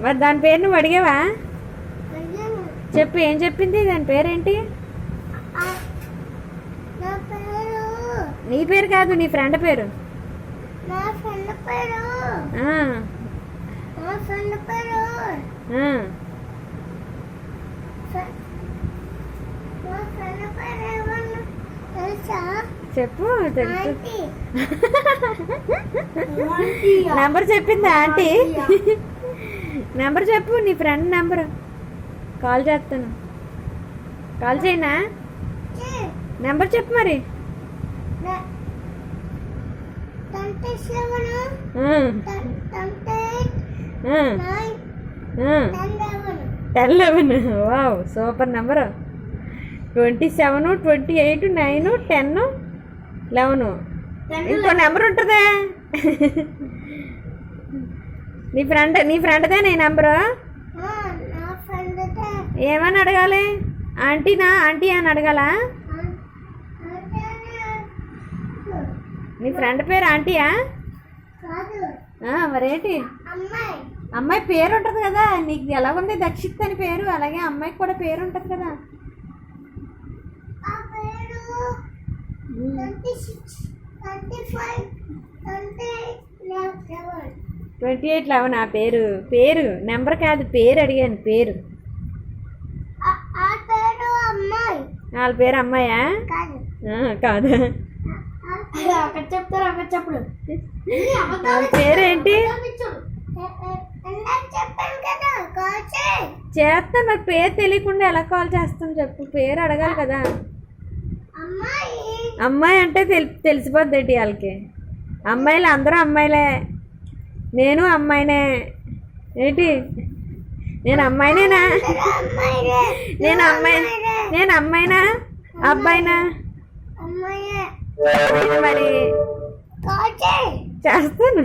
మరి దాని పేరు నువ్వు అడిగావా? చెప్పు, ఏం చెప్పింది? దాని పేరేంటి? నీ పేరు కాదు, నీ ఫ్రెండ్ పేరు. చెప్పు, తెలుసు. నెంబర్ చెప్పిందా ఆంటీ? నెంబర్ చెప్పు, నీ ఫ్రెండ్ నెంబర్. కాల్ చేస్తాను. కాల్ చేయనా? నెంబర్ చెప్పు మరి. 1011. Wow, super number. 27, 28, 9, 10, 11. ఇంకో నెంబర్ ఉంటుందా? నీ ఫ్రెండ్దే నీ నెంబరు. ఏమని అడగాలి? ఆంటీనా? ఆంటీ అని అడగాలా? నీ ఫ్రెండ్ పేరు ఆంటీయా? మరేంటి? అమ్మాయి పేరు ఉంటుంది కదా. నీకు ఎలా ఉంది? దక్షిత్ అని పేరు. అలాగే అమ్మాయికి కూడా పేరు ఉంటుంది కదా. 2811 ఆ పేరు. పేరు నెంబర్ కాదు, పేరు అడిగాను. పేరు వాళ్ళ పేరు అమ్మాయా? కాదు. పేరేంటి? చేస్తాను. మరి పేరు తెలియకుండా ఎలా కాల్ చేస్తాను చెప్పు. పేరు అడగాలి కదా. అమ్మాయి అంటే తెలిసిపోద్ది వాళ్ళకి. అమ్మాయిలు అందరూ అమ్మాయిలే. నేను అమ్మాయినే. ఏంటి? నేను అమ్మాయినేనా? నేను అమ్మాయినా అబ్బాయినా? మరి చేస్తాను.